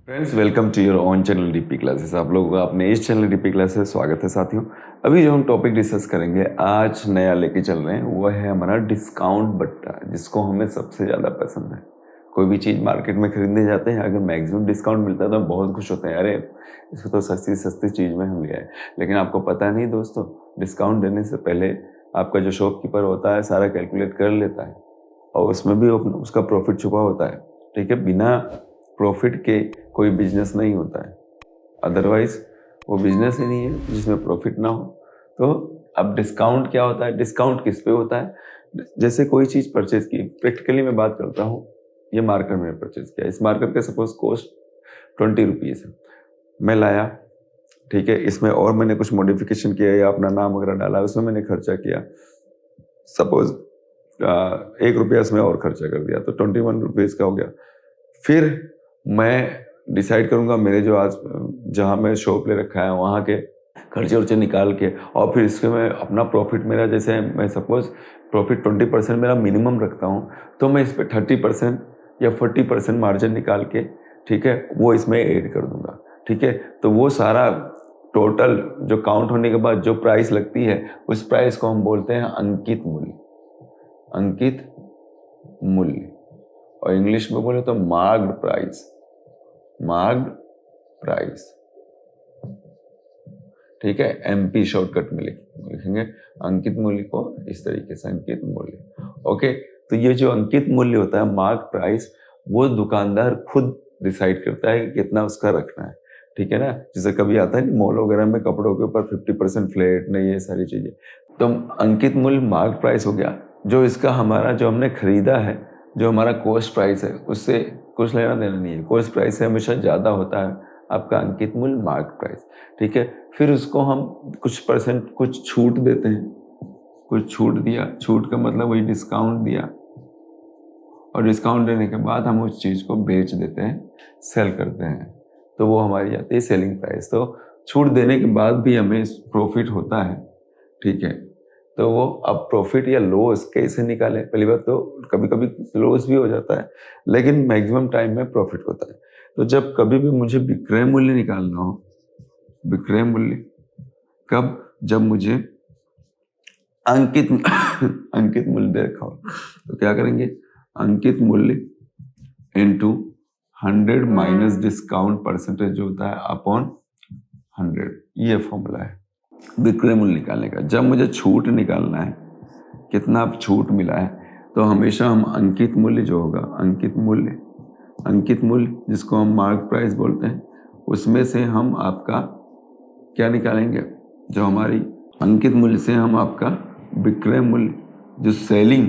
Friends, welcome to your own channel DP classes. आप लोगों का अपने इस चैनल डीपी क्लासेस स्वागत है साथियों। अभी जो हम टॉपिक डिस्कस करेंगे आज नया लेके चल रहे हैं वो है हमारा डिस्काउंट बट्टा, जिसको हमें सबसे ज़्यादा पसंद है। कोई भी चीज़ मार्केट में खरीदने जाते हैं, अगर मैक्सिमम डिस्काउंट मिलता है तो हम बहुत खुश होते हैं, अरे इसको तो सस्ती सस्ती चीज़ में हम ले आए। लेकिन आपको पता नहीं दोस्तों, डिस्काउंट देने से पहले आपका जो शॉपकीपर होता है सारा कैलकुलेट कर लेता है और उसमें भी उसका प्रॉफिट छुपा होता है। ठीक है, बिना प्रॉफिट के कोई बिजनेस नहीं होता है, अदरवाइज वो बिजनेस ही नहीं है जिसमें प्रॉफिट ना हो। तो अब डिस्काउंट क्या होता है, डिस्काउंट किस पे होता है? जैसे कोई चीज़ परचेज की, प्रैक्टिकली मैं बात करता हूँ, ये मार्कर मैंने परचेज किया, इस मार्कर का सपोज कॉस्ट 20 रुपीज़ है, मैं लाया, ठीक है, इसमें और मैंने कुछ मॉडिफिकेशन किया या अपना नाम वगैरह डाला, उसमें मैंने खर्चा किया, सपोज 1 रुपया इसमें और खर्चा कर दिया तो 21 रुपीज़ का हो गया। फिर मैं डिसाइड करूंगा मेरे जो आज जहाँ मैं शॉप ले रखा है वहाँ के खर्चे वर्चे निकाल के, और फिर इसमें मैं अपना प्रॉफिट, मेरा जैसे मैं सपोज प्रॉफिट 20% मेरा मिनिमम रखता हूँ, तो मैं इस पर 30% या 40% मार्जिन निकाल के, ठीक है, वो इसमें ऐड कर दूंगा। ठीक है, तो वो सारा टोटल जो काउंट होने के बाद जो प्राइस लगती है उस प्राइस को हम बोलते हैं अंकित मूल्य। अंकित मूल्य, और इंग्लिश में बोले तो मार्क्ड प्राइस। मार्क्ड प्राइस, ठीक है, एमपी शॉर्टकट में लिखेंगे अंकित मूल्य को इस तरीके से, अंकित मूल्य। ओके, तो ये जो अंकित मूल्य होता है, मार्क प्राइस, वो दुकानदार खुद डिसाइड करता है कि कितना उसका रखना है। ठीक है ना, जैसे कभी आता है मॉल वगैरह में कपड़ों के ऊपर 50% फ्लैट, नहीं, ये सारी चीजें। तो अंकित मूल्य मार्क प्राइस हो गया, जो इसका हमारा जो हमने खरीदा है, जो हमारा कॉस्ट प्राइस है, उससे कुछ लेना देना नहीं है, कॉस्ट प्राइस से हमेशा ज़्यादा होता है आपका अंकित मूल्य, मार्क प्राइस। ठीक है, फिर उसको हम कुछ परसेंट कुछ छूट देते हैं, कुछ छूट दिया, छूट का मतलब वही डिस्काउंट दिया, और डिस्काउंट देने के बाद हम उस चीज़ को बेच देते हैं, सेल करते हैं, तो वो हमारी जाती है सेलिंग प्राइस। तो छूट देने के बाद भी हमें प्रॉफिट होता है। ठीक है, तो वो अब प्रॉफिट या लॉस कैसे निकालें? पहली बात तो कभी कभी लॉस भी हो जाता है, लेकिन मैक्सिमम टाइम में प्रॉफिट होता है। तो जब कभी भी मुझे विक्रय मूल्य निकालना हो, विक्रय मूल्य कब? जब मुझे अंकित अंकित मूल्य दे रखा हो, तो क्या करेंगे, अंकित मूल्य इनटू 100 माइनस डिस्काउंट परसेंटेज जो होता है अपॉन 100, ये फॉर्मूला है विक्रय मूल्य निकालने का। जब मुझे छूट निकालना है, कितना छूट मिला है, तो हमेशा हम अंकित मूल्य जो होगा, अंकित मूल्य, अंकित मूल्य जिसको हम मार्क प्राइस बोलते हैं, उसमें से हम आपका क्या निकालेंगे, जो हमारी अंकित मूल्य से हम आपका विक्रय मूल्य, जो सेलिंग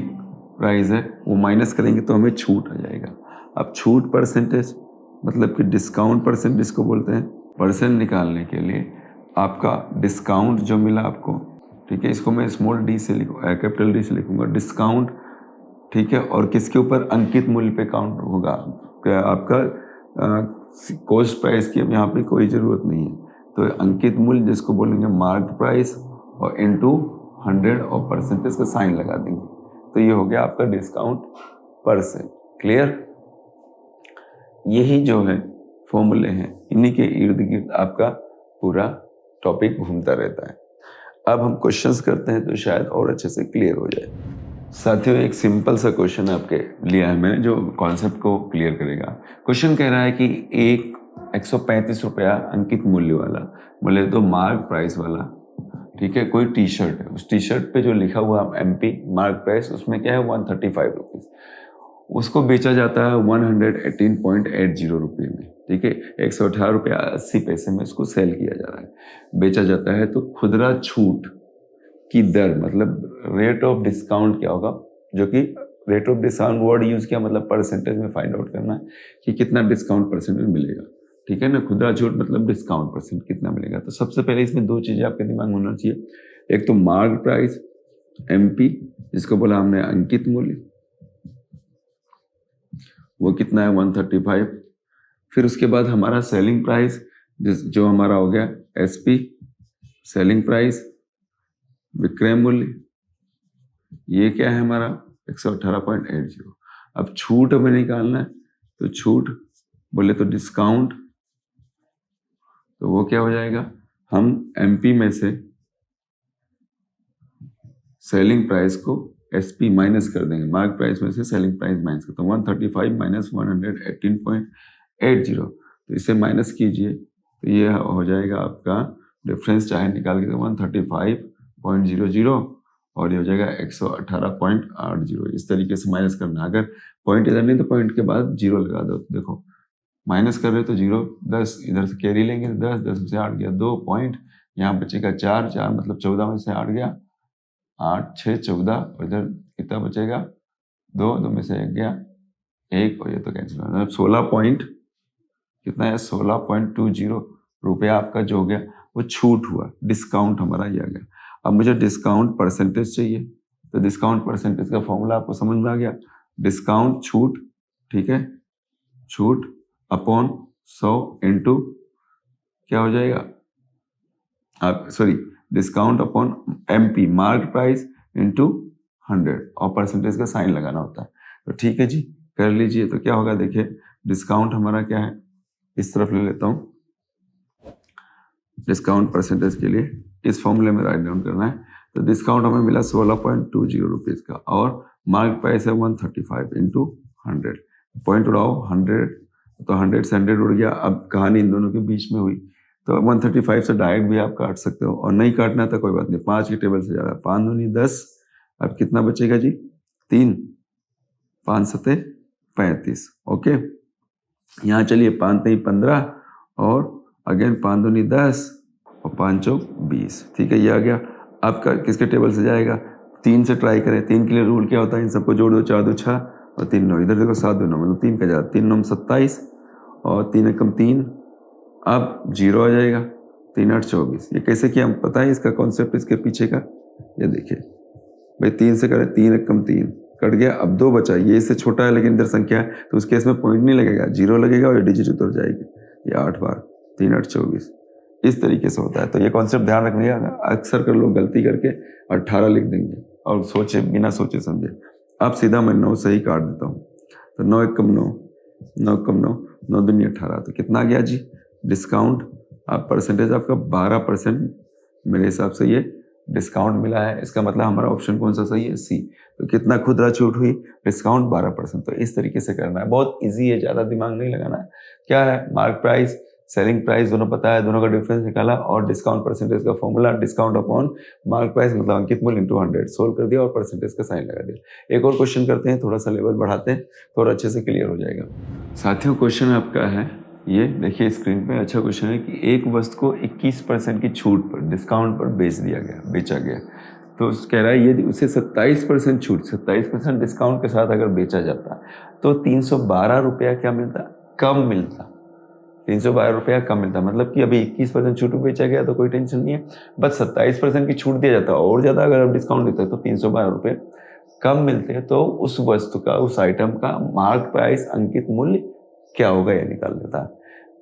प्राइस है, वो माइनस करेंगे तो हमें छूट आ जाएगा। अब छूट परसेंटेज मतलब कि डिस्काउंट परसेंट जिसको बोलते हैं, परसेंट निकालने के लिए आपका डिस्काउंट जो मिला आपको, ठीक है, इसको मैं स्मॉल डी से कैपिटल डी से लिखूंगा, डिस्काउंट। ठीक है, और किसके ऊपर? अंकित मूल्य पे काउंट होगा, आपका कॉस्ट प्राइस की अब यहाँ पे कोई ज़रूरत नहीं है। तो अंकित मूल्य जिसको बोलेंगे मार्क प्राइस, और इनटू 100 और परसेंटेज का साइन लगा देंगे, तो ये हो गया आपका डिस्काउंट परसेंट। क्लियर? यही जो है फॉर्मूले हैं, इन्हीं के इर्द गिर्द आपका पूरा टॉपिक घूमता रहता है। अब हम क्वेश्चंस करते हैं तो शायद और अच्छे से क्लियर हो जाए। साथियों, एक सिंपल सा क्वेश्चन आपके लिया है मैंने जो कॉन्सेप्ट को क्लियर करेगा। क्वेश्चन कह रहा है कि एक 135 रुपया अंकित मूल्य वाला, बोले तो मार्क प्राइस वाला, ठीक है, कोई टी शर्ट है, उस टी शर्ट पे जो लिखा हुआ एमपी मार्क प्राइस, उसमें क्या है 135 रुपीज़, उसको बेचा जाता है 118.80 रुपये में। ठीक है, 118 रुपया 80 पैसे में उसको सेल किया जा रहा है, बेचा जाता है। तो खुदरा छूट की दर मतलब रेट ऑफ डिस्काउंट क्या होगा, जो कि rate of discount word use किया, मतलब परसेंटेज में फाइंड आउट करना है कि कितना डिस्काउंट परसेंटेज मिलेगा। ठीक है ना, खुदरा छूट मतलब डिस्काउंट परसेंट कितना मिलेगा। तो सबसे पहले इसमें दो चीजें आपके दिमाग में होना चाहिए, एक तो मार्क प्राइस एमपी, जिसको बोला हमने अंकित मूल्य, वो कितना है 135। फिर उसके बाद हमारा सेलिंग प्राइस जो हमारा हो गया एसपी, सेलिंग प्राइस, विक्रय मूल्य, ये क्या है हमारा 118.80। अब छूट हमें निकालना है, तो छूट बोले तो डिस्काउंट तो वो क्या हो जाएगा, हम एमपी में से सेलिंग प्राइस को एसपी माइनस कर देंगे, मार्क प्राइस में से सेलिंग प्राइस माइनस कर, तो 135 माइनस 118.80, तो इसे माइनस कीजिए तो ये हो जाएगा आपका डिफरेंस, चाहे निकाल के 135.00 और ये हो जाएगा 118.80। इस तरीके से माइनस करना, अगर पॉइंट इधर नहीं तो पॉइंट के बाद जीरो लगा दो। तो देखो माइनस कर रहे तो 0 10, इधर से कैरी लेंगे तो 10, 10 में से 8 गया 2 पॉइंट, यहाँ बचेगा 4, 4 मतलब 14 में से 8 गया 8, 6, 14, और इधर कितना बचेगा 2, 2 में से 1 गया 1, और ये तो कैंसिल हो, 16 पॉइंट कितना है 16.20 रुपया आपका जो हो गया वो छूट हुआ, डिस्काउंट हमारा ये आ गया। अब मुझे डिस्काउंट परसेंटेज चाहिए, तो डिस्काउंट परसेंटेज का फॉर्मूला आपको समझ में आ गया, डिस्काउंट छूट, ठीक है, छूट अपॉन 100 इंटू क्या हो जाएगा, आप sorry discount upon MP mark price into 100, और परसेंटेज का साइन लगाना होता है। तो ठीक है जी, कर लीजिए। तो क्या होगा देखिए, डिस्काउंट हमारा क्या है, इस तरफ ले लेता हूँ, डिस्काउंट परसेंटेज के लिए इस फॉर्मूले में राइट डाउन करना है। तो डिस्काउंट हमें मिला 16.20 रुपीज़ का, और मार्क प्राइस है 135 इंटू 100, पॉइंट उड़ाओ 100, तो 100 से 100 उड़ गया। अब कहानी इन दोनों के बीच में हुई, तो 135 से डायरेक्ट भी आप काट सकते हो, और नहीं काटना तो कोई बात नहीं, 5 की टेबल से जा रहा है, 5 दूनी 10, अब कितना बचेगा जी 3, 5 सते 35, ओके। यहाँ चलिए 5 नहीं 15, और अगेन 5 दूनी 10 और 5 चौक 20, ठीक है, ये आ गया। अब किसके टेबल से जाएगा, 3 से ट्राई करें, 3 के लिए रूल क्या होता है, इन सबको जोड़ दो, 4 2 6 और 3 9, इधर देखो 7 2 9 मतलब 3 का जाता, 3 9 27 और 3 एकम 3, अब 0 आ जाएगा, 3 8 24। ये कैसे किया हम पता है, इसका कॉन्सेप्ट इसके पीछे का, ये देखिए भाई 3 से करें, 3 एकम 3 कट गया, अब 2 बचा, ये इससे छोटा है लेकिन इधर संख्या है, तो उस केस में पॉइंट नहीं लगेगा, 0 लगेगा और डिजिट उतर जाएगी, ये 8 बार 3 8 24, इस तरीके से होता है। तो ये कॉन्सेप्ट ध्यान रखना, अक्सर कर लोग गलती करके 18 लिख देंगे और सोचे बिना सोचे समझे। अब सीधा मैं 9 से ही काट देता हूँ, तो 9 एकम 9, 9 एकम 9, 9 दूनी 18, तो कितना आ गया जी डिस्काउंट, आप परसेंटेज आपका 12% मेरे हिसाब से ये डिस्काउंट मिला है। इसका मतलब हमारा ऑप्शन कौन सा सही है, सी। तो कितना खुदरा छूट हुई, डिस्काउंट 12%। तो इस तरीके से करना है, बहुत इजी है, ज़्यादा दिमाग नहीं लगाना है। क्या है, मार्क प्राइस सेलिंग प्राइस दोनों पता है, दोनों का डिफरेंस निकाला, और डिस्काउंट परसेंटेज का formula discount upon mark price मतलब अंकित मूल्य इंटू 100 सोल्व कर दिया और परसेंटेज का साइन लगा दिया। एक और क्वेश्चन करते हैं, थोड़ा सा लेवल बढ़ाते हैं तो और अच्छे से क्लियर हो जाएगा। साथियों क्वेश्चन आपका है ये, देखिए स्क्रीन पे, अच्छा क्वेश्चन है कि एक वस्तु को 21% की छूट पर डिस्काउंट पर बेचा गया, तो कह रहा है ये उसे 27% छूट, 27% डिस्काउंट के साथ अगर बेचा जाता तो 312 रुपया क्या मिलता, कम मिलता, 312 रुपया कम मिलता। मतलब कि अभी 21% छूट पर बेचा गया तो कोई टेंशन नहीं है, बस 27% की छूट दिया जाता, और ज़्यादा अगर आप डिस्काउंट देते तो 312 रुपये कम मिलते हैं। तो उस वस्तु का, उस आइटम का मार्क प्राइस अंकित मूल्य क्या होगा, यह निकाल देता है।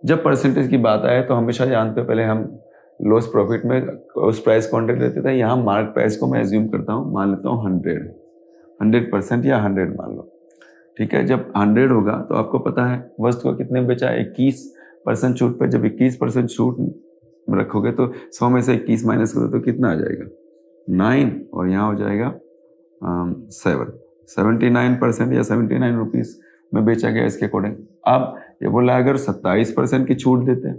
जब परसेंटेज की बात आए तो हमेशा जानते हो, पहले हम लॉस प्रॉफिट में उस प्राइस कॉन्ट्रैक्ट लेते थे, यहाँ मार्क प्राइस को मैं एज्यूम करता हूँ, मान लेता हूँ 100% या 100 मान लो, ठीक है। जब 100 होगा तो आपको पता है वस्तु को कितने में बेचा, 21% छूट पर। जब 21% छूट में रखोगे तो 100 में से 21 माइनस करो तो कितना आ जाएगा 9, और यहाँ हो जाएगा 7, 79% या 79 रुपीज़ में बेचा गया इसके अकॉर्डिंग। अब ये बोला अगर 27% की छूट देते हैं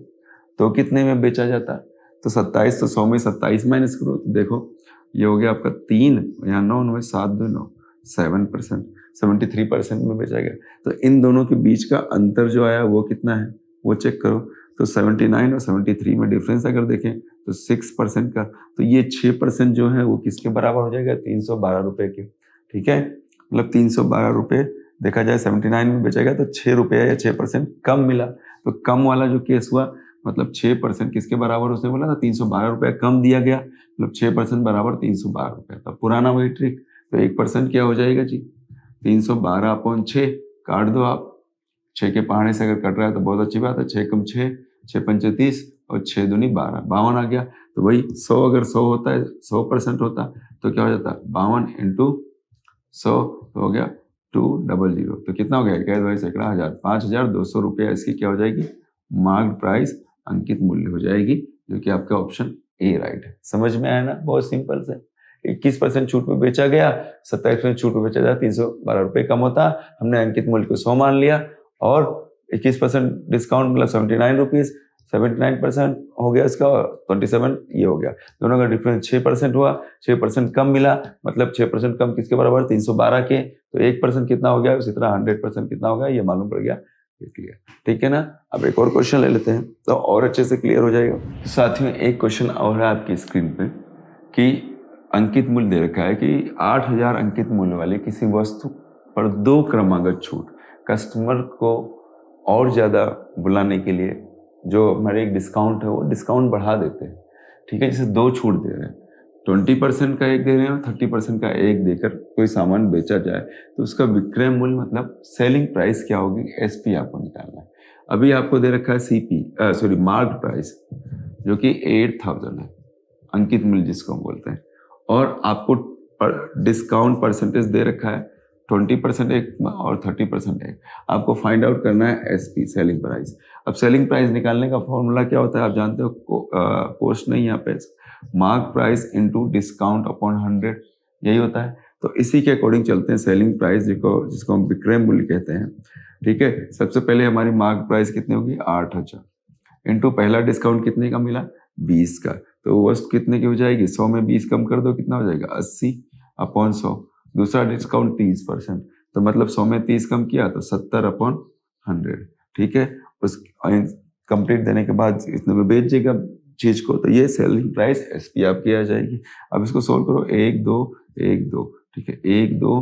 तो कितने में बेचा जाता है, तो 27, तो 100 में 27 माइनस करो तो देखो ये हो गया आपका 3, यहाँ 9 9 7 2 9, 7%, 73% में बेचा गया। तो इन दोनों के बीच का अंतर जो आया वो कितना है वो चेक करो, तो 79 और 73 में डिफरेंस अगर देखें तो 6% का, तो ये 6% जो है वो किसके बराबर हो जाएगा, 312 रुपये के, ठीक है। मतलब 312 रुपये देखा जाए 79 में बेचा गया तो 6 रुपये या 6% कम मिला। तो कम वाला जो केस हुआ मतलब 6% किसके बराबर, उसने बोला था 312 रुपये कम दिया गया, मतलब 6% बराबर 312 रुपये। तब पुराना वही ट्रिक, तो 1% क्या हो जाएगा जी 312/6, काट दो आप, 6 के पहाड़े से अगर कट रहा है तो बहुत अच्छी बात है, 6 कम 6, 6 पंचे 30 और 6 दूनी 12, 52 आ गया। तो वही 100 अगर 100 होता है, 100% होता तो क्या हो जाता, 52 इंटू 100 तो हो गया 200, तो कितना हो गया, 1 सैकड़ा 1000, 5200 रुपया इसकी क्या हो जाएगी मार्क प्राइस अंकित मूल्य हो जाएगी, जो कि आपका ऑप्शन ए राइट है। समझ में आया ना, बहुत सिंपल से। 21% छूट पे बेचा गया, 27% छूट पे बेचा जाए, 312 रुपये कम होता, हमने अंकित मूल्य को 100 मान लिया, और 21% डिस्काउंट मतलब 79 रुपीज, 79% हो गया इसका, 27 ये हो गया, दोनों का डिफरेंस 6% हुआ, 6% कम मिला, मतलब 6% कम किसके बराबर, 312 के, तो 1% कितना हो गया, उसी तरह 100% कितना हो गया, ये मालूम पड़ गया। क्लियर, ठीक है ना। अब एक और क्वेश्चन ले लेते हैं तो और अच्छे से क्लियर हो जाएगा। साथियों एक क्वेश्चन और है आपकी स्क्रीन पे कि अंकित मूल्य दे रखा है कि 8000 अंकित मूल्य वाले किसी वस्तु पर 2 क्रमागत छूट कस्टमर को और ज़्यादा बुलाने के लिए जो हमारे एक डिस्काउंट है वो डिस्काउंट बढ़ा देते हैं, ठीक है। जैसे 2 छूट दे रहे हैं, 20% का एक दे रहे हैं और 30% का एक देकर कोई सामान बेचा जाए तो उसका विक्रय मूल्य मतलब सेलिंग प्राइस क्या होगी, एसपी आपको निकालना है। अभी आपको दे रखा है मार्क प्राइस जो कि 8000 है, अंकित मूल्य जिसको हम बोलते हैं, और आपको डिस्काउंट परसेंटेज दे रखा है 20% एक और 30% एक। आपको फाइंड आउट करना है एसपी, सेलिंग प्राइस। अब सेलिंग प्राइस निकालने का फॉर्मूला क्या होता है आप जानते हो, कोस्ट नहीं यहाँ पे, mark price into discount upon 100, यही होता है। तो इसी के अकॉर्डिंग चलते हैं सेलिंग प्राइस जिसको हम विक्रय मूल्य कहते हैं, ठीक है। सबसे पहले हमारी मार्क प्राइस कितनी होगी, 8000 इनटू पहला डिस्काउंट कितने का मिला, 20 का, तो वस्तु कितने की हो जाएगी, 100 में 20 कम कर दो कितना हो जाएगा, 80 अपॉन 100। दूसरा डिस्काउंट 30%, तो मतलब 100 में 30 कम किया तो 70 अपॉन 100, ठीक है। उस कंप्लीट देने के बाद इतने में बेच देगा चीज को, तो ये सेलिंग प्राइस एसपी आपकी आ जाएगी। अब इसको सोल्व करो, 1 2 1 2, ठीक है, 1 2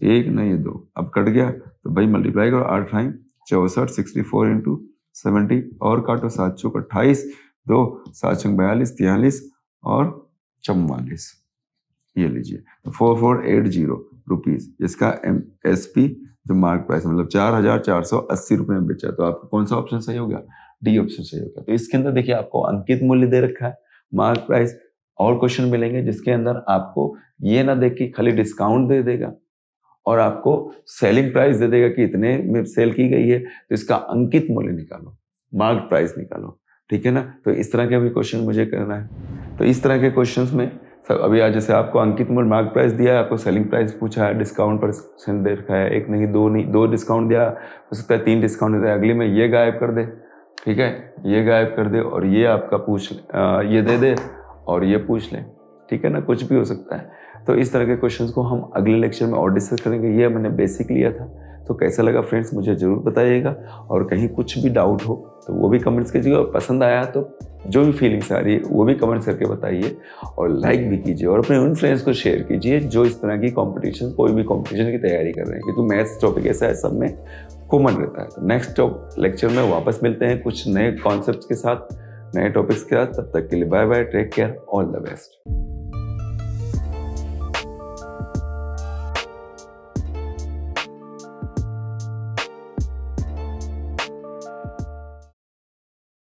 1 नहीं 2, अब कट गया तो भाई मल्टीप्लाई करो, 8 टाइम 64, 64 इंटू 70 और काटो, 7 चौक 28, 2 7 चौक 42, 43 और 44, ये लीजिए, तो 4480 रुपीज इसका एसपी जो मार्क प्राइस मतलब 4480 रुपए में बेचा। तो आपका कौन सा ऑप्शन सही होगा, डी ऑप्शन सही होगा। तो इसके अंदर देखिए आपको अंकित मूल्य दे रखा है, मार्क प्राइस, और क्वेश्चन मिलेंगे जिसके अंदर आपको ये ना देख के खाली डिस्काउंट दे देगा और आपको सेलिंग प्राइस दे देगा कि इतने में सेल की गई है, तो इसका अंकित मूल्य निकालो, मार्क प्राइस निकालो, ठीक है ना। तो इस तरह के भी क्वेश्चन मुझे करना है। तो इस तरह के क्वेश्चंस में अभी आज जैसे आपको अंकित मूल्य मार्क प्राइस दिया है, आपको सेलिंग प्राइस पूछा है, डिस्काउंट परसेंट दे रखा है, एक नहीं 2 डिस्काउंट दिया, हो सकता है 3 डिस्काउंट दे, अगली में ये गायब कर दे, ठीक है, ये गायब कर दे और ये आपका ये दे दे और ये पूछ ले, ठीक है ना, कुछ भी हो सकता है। तो इस तरह के क्वेश्चंस को हम अगले लेक्चर में और डिस्कस करेंगे। ये मैंने बेसिक लिया था, तो कैसा लगा फ्रेंड्स मुझे ज़रूर बताइएगा, और कहीं कुछ भी डाउट हो तो वो भी कमेंट्स कीजिएगा, और पसंद आया तो जो भी फीलिंग्स आ रही है वो भी कमेंट्स करके बताइए, और लाइक भी कीजिए और अपने उन फ्रेंड्स को शेयर कीजिए जो इस तरह की कॉम्पिटिशन, कोई भी कॉम्पिटिशन की तैयारी कर रहे हैं, क्योंकि मैथ्स टॉपिक ऐसा है सब में कॉमन रहता है। तो नेक्स्ट लेक्चर में वापस मिलते हैं कुछ नए कॉन्सेप्ट्स के साथ, नए टॉपिक्स के साथ। तब तक के लिए bye bye, take care, all the best.